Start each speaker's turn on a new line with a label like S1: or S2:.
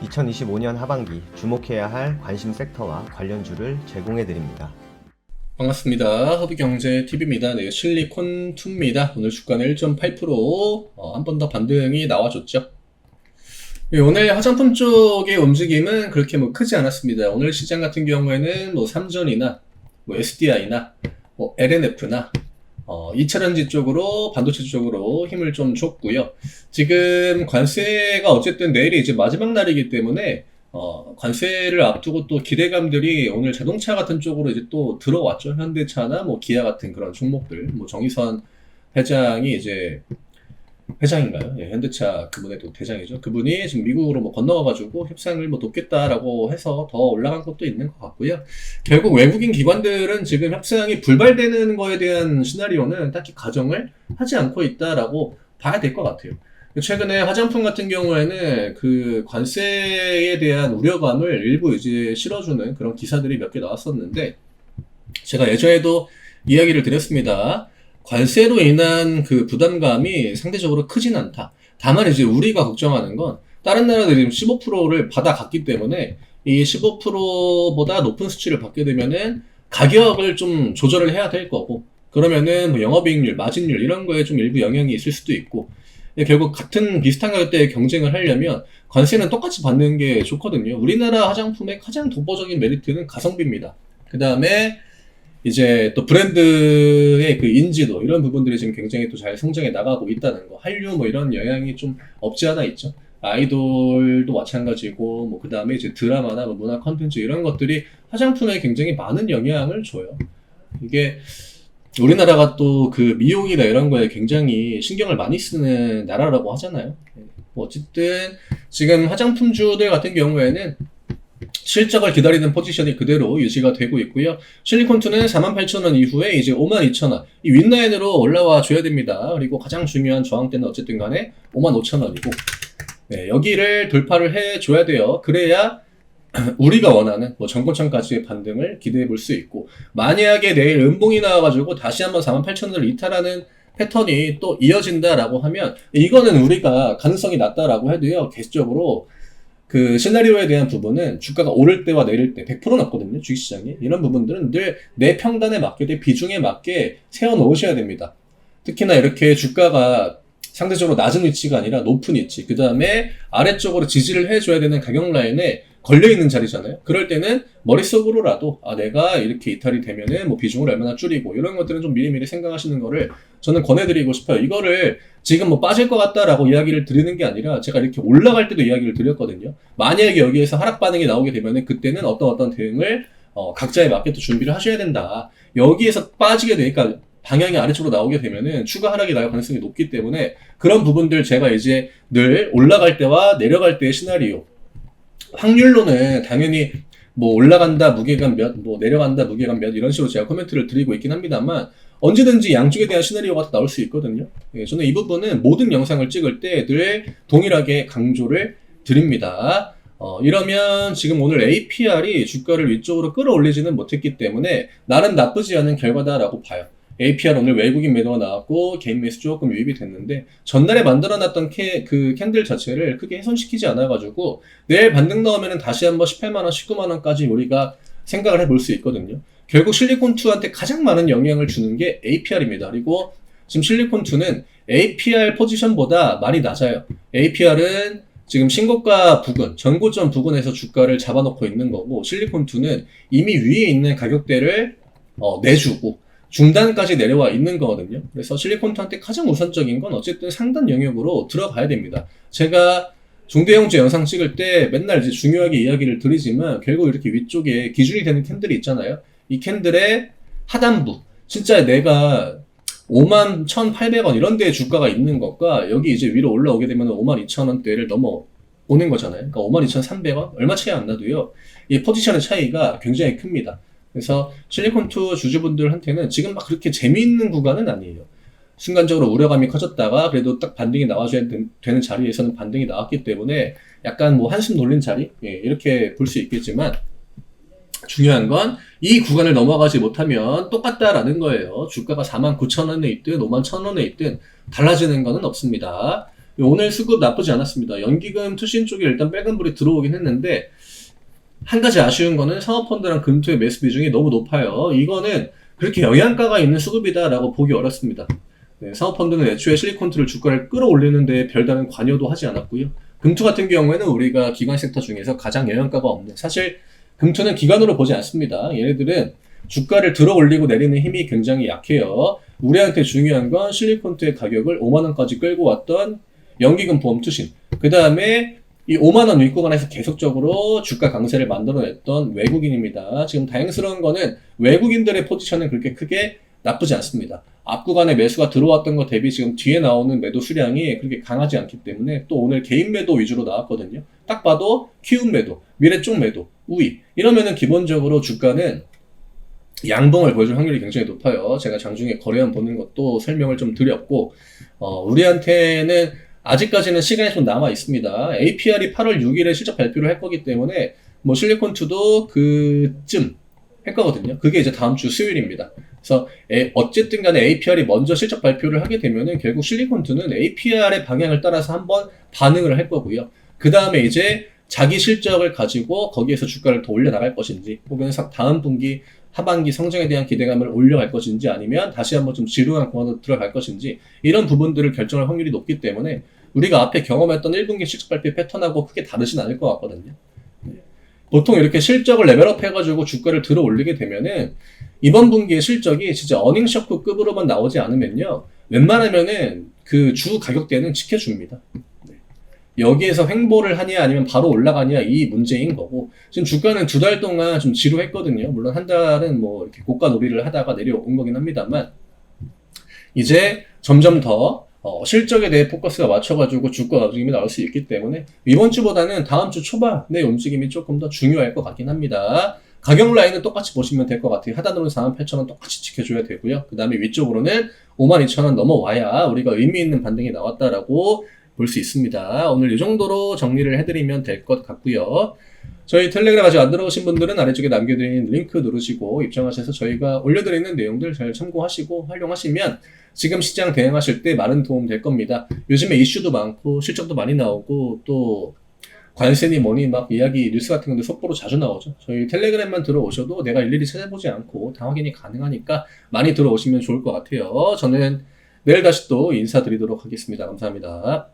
S1: 2025년 하반기 주목해야 할 관심 섹터와 관련주를 제공해 드립니다.
S2: 반갑습니다. 허브경제TV입니다. 네, 실리콘2입니다. 오늘 주가는 1.8% 한 번 더 반등이 나와줬죠. 네, 오늘 화장품 쪽의 움직임은 그렇게 크지 않았습니다. 오늘 시장 같은 경우에는 삼전이나 SDI나 LNF나 2차전지 쪽으로 반도체 쪽으로 힘을 좀 줬고요. 지금 관세가 어쨌든 내일이 이제 마지막 날이기 때문에 관세를 앞두고 또 기대감들이 오늘 자동차 같은 쪽으로 이제 또 들어왔죠. 현대차나 기아 같은 그런 종목들, 정의선 회장이 이제 회장인가요? 예, 현대차 그분의 또 대장이죠. 그분이 지금 미국으로 건너가가지고 협상을 돕겠다라고 해서 더 올라간 것도 있는 것 같고요. 결국 외국인 기관들은 지금 협상이 불발되는 거에 대한 시나리오는 딱히 가정을 하지 않고 있다라고 봐야 될 것 같아요. 최근에 화장품 같은 경우에는 그 관세에 대한 우려감을 일부 이제 실어주는 그런 기사들이 몇 개 나왔었는데, 제가 예전에도 이야기를 드렸습니다. 관세로 인한 그 부담감이 상대적으로 크진 않다. 다만 이제 우리가 걱정하는 건 다른 나라들이 15%를 받아갔기 때문에 이 15%보다 높은 수치를 받게 되면은 가격을 좀 조절을 해야 될 거고, 그러면은 영업이익률, 마진율 이런 거에 좀 일부 영향이 있을 수도 있고, 결국 같은 비슷한 가격대에 경쟁을 하려면 관세는 똑같이 받는 게 좋거든요. 우리나라 화장품의 가장 독보적인 메리트는 가성비입니다. 그 다음에 이제 또 브랜드의 그 인지도, 이런 부분들이 지금 굉장히 또 잘 성장해 나가고 있다는 거. 한류 이런 영향이 좀 없지 않아 있죠. 아이돌도 마찬가지고, 그 다음에 이제 드라마나 문화 컨텐츠 이런 것들이 화장품에 굉장히 많은 영향을 줘요. 이게 우리나라가 또 그 미용이나 이런 거에 굉장히 신경을 많이 쓰는 나라라고 하잖아요. 어쨌든 지금 화장품주들 같은 경우에는 실적을 기다리는 포지션이 그대로 유지가 되고 있고요. 실리콘2는 48,000원 이후에 이제 52,000원, 이 윗라인으로 올라와 줘야 됩니다. 그리고 가장 중요한 저항대는 어쨌든 간에 55,000원이고, 네, 여기를 돌파를 해 줘야 돼요. 그래야 우리가 원하는 전고점까지의 반등을 기대해 볼 수 있고, 만약에 내일 음봉이 나와가지고 다시 한번 48,000원을 이탈하는 패턴이 또 이어진다라고 하면, 이거는 우리가 가능성이 낮다라고 해도요, 계속적으로 그 시나리오에 대한 부분은 주가가 오를 때와 내릴 때 100%는 없거든요, 주식시장에. 이런 부분들은 늘 내 평단에 맞게, 내 비중에 맞게 세워 놓으셔야 됩니다. 특히나 이렇게 주가가 상대적으로 낮은 위치가 아니라 높은 위치, 그 다음에 아래쪽으로 지지를 해줘야 되는 가격 라인에 걸려있는 자리잖아요. 그럴 때는 머릿속으로라도 내가 이렇게 이탈이 되면은 비중을 얼마나 줄이고, 이런 것들은 좀 미리미리 생각하시는 거를 저는 권해드리고 싶어요. 이거를 지금 빠질 것 같다라고 이야기를 드리는 게 아니라, 제가 이렇게 올라갈 때도 이야기를 드렸거든요. 만약에 여기에서 하락 반응이 나오게 되면은 그때는 어떤 대응을 각자에 맞게 또 준비를 하셔야 된다. 여기에서 빠지게 되니까 방향이 아래쪽으로 나오게 되면은 추가 하락이 나올 가능성이 높기 때문에, 그런 부분들 제가 이제 늘 올라갈 때와 내려갈 때의 시나리오, 확률로는 당연히 올라간다 무게감 몇, 내려간다 무게감 몇, 이런 식으로 제가 코멘트를 드리고 있긴 합니다만, 언제든지 양쪽에 대한 시나리오가 나올 수 있거든요. 저는 이 부분은 모든 영상을 찍을 때 늘 동일하게 강조를 드립니다. 이러면 지금 오늘 APR이 주가를 위쪽으로 끌어올리지는 못했기 때문에 나름 나쁘지 않은 결과다라고 봐요. APR 오늘 외국인 매도가 나왔고 개인 매수 조금 유입이 됐는데, 전날에 만들어놨던 그 캔들 자체를 크게 훼손시키지 않아가지고 내일 반등 나오면 다시 한번 18만원, 19만원까지 우리가 생각을 해볼 수 있거든요. 결국 실리콘2한테 가장 많은 영향을 주는 게 APR입니다. 그리고 지금 실리콘2는 APR 포지션보다 많이 낮아요. APR은 지금 신고가 부근, 전고점 부근에서 주가를 잡아놓고 있는 거고, 실리콘2는 이미 위에 있는 가격대를 내주고 중단까지 내려와 있는 거거든요. 그래서 실리콘2한테 가장 우선적인 건 어쨌든 상단 영역으로 들어가야 됩니다. 제가 중대형주 영상 찍을 때 맨날 이제 중요하게 이야기를 드리지만, 결국 이렇게 위쪽에 기준이 되는 캔들이 있잖아요. 이 캔들의 하단부, 진짜 내가 51,800원 이런 데에 주가가 있는 것과 여기 이제 위로 올라오게 되면 52,000원대를 넘어오는 거잖아요. 그러니까 52,300원? 얼마 차이 안 나도요, 이 포지션의 차이가 굉장히 큽니다. 그래서 실리콘2 주주분들한테는 지금 막 그렇게 재미있는 구간은 아니에요. 순간적으로 우려감이 커졌다가 그래도 딱 반등이 나와줘야 되는 자리에서는 반등이 나왔기 때문에 약간 한숨 돌린 자리? 이렇게 볼 수 있겠지만, 중요한 건 이 구간을 넘어가지 못하면 똑같다라는 거예요. 주가가 49,000원에 있든 51,000원에 있든 달라지는 거는 없습니다. 오늘 수급 나쁘지 않았습니다. 연기금 투신 쪽에 일단 빨간불이 들어오긴 했는데 한 가지 아쉬운 거는 상업펀드랑 금투의 매수 비중이 너무 높아요. 이거는 그렇게 영양가가 있는 수급이다라고 보기 어렵습니다. 네, 상업펀드는 애초에 실리콘투를 주가를 끌어올리는데 별다른 관여도 하지 않았고요. 금투 같은 경우에는 우리가 기관 섹터 중에서 가장 영양가가 없는, 사실 금투는 기관으로 보지 않습니다. 얘네들은 주가를 들어 올리고 내리는 힘이 굉장히 약해요. 우리한테 중요한 건 실리콘투의 가격을 5만원까지 끌고 왔던 연기금 보험 투신, 그 다음에 이 5만원 윗구간에서 계속적으로 주가 강세를 만들어냈던 외국인입니다. 지금 다행스러운 거는 외국인들의 포지션은 그렇게 크게 나쁘지 않습니다. 앞구간에 매수가 들어왔던 것 대비 지금 뒤에 나오는 매도 수량이 그렇게 강하지 않기 때문에 또 오늘 개인 매도 위주로 나왔거든요. 딱 봐도 키움 매도, 미래 쪽 매도, 우위, 이러면은 기본적으로 주가는 양봉을 보여줄 확률이 굉장히 높아요. 제가 장중에 거래원 보는 것도 설명을 좀 드렸고, 우리한테는 아직까지는 시간이 좀 남아 있습니다. APR이 8월 6일에 실적 발표를 할 거기 때문에 뭐 실리콘2도 그쯤 할 거거든요. 그게 이제 다음 주 수요일입니다. 그래서 어쨌든 간에 APR이 먼저 실적 발표를 하게 되면은 결국 실리콘2는 APR의 방향을 따라서 한번 반응을 할 거고요. 그 다음에 이제 자기 실적을 가지고 거기에서 주가를 더 올려나갈 것인지, 혹은 다음 분기 하반기 성장에 대한 기대감을 올려갈 것인지, 아니면 다시 한번 좀 지루한 구간으로 들어갈 것인지, 이런 부분들을 결정할 확률이 높기 때문에 우리가 앞에 경험했던 1분기 실적 발표 패턴하고 크게 다르진 않을 것 같거든요. 보통 이렇게 실적을 레벨업 해가지고 주가를 들어 올리게 되면은 이번 분기의 실적이 진짜 어닝쇼크급으로만 나오지 않으면요, 웬만하면은 그 주 가격대는 지켜줍니다. 여기에서 횡보를 하냐 아니면 바로 올라가냐, 이 문제인 거고, 지금 주가는 2달 동안 좀 지루했거든요. 물론 한 달은 뭐 이렇게 고가 놀이를 하다가 내려온 거긴 합니다만, 이제 점점 더 실적에 대해 포커스가 맞춰가지고 주가 움직임이 나올 수 있기 때문에 이번 주보다는 다음 주 초반의 움직임이 조금 더 중요할 것 같긴 합니다. 가격 라인은 똑같이 보시면 될 것 같아요. 하단으로는 48,000원 똑같이 지켜줘야 되고요. 그 다음에 위쪽으로는 52,000원 넘어와야 우리가 의미 있는 반등이 나왔다라고 볼 수 있습니다. 오늘 이 정도로 정리를 해드리면 될 것 같고요. 저희 텔레그램 아직 안 들어오신 분들은 아래쪽에 남겨드린 링크 누르시고 입장하셔서 저희가 올려드리는 내용들 잘 참고하시고 활용하시면 지금 시장 대응하실 때 많은 도움 될 겁니다. 요즘에 이슈도 많고 실적도 많이 나오고 또 관세니 뭐니 막 이야기 뉴스 같은 건데 속보로 자주 나오죠. 저희 텔레그램만 들어오셔도 내가 일일이 찾아보지 않고 다 확인이 가능하니까 많이 들어오시면 좋을 것 같아요. 저는 내일 다시 또 인사드리도록 하겠습니다. 감사합니다.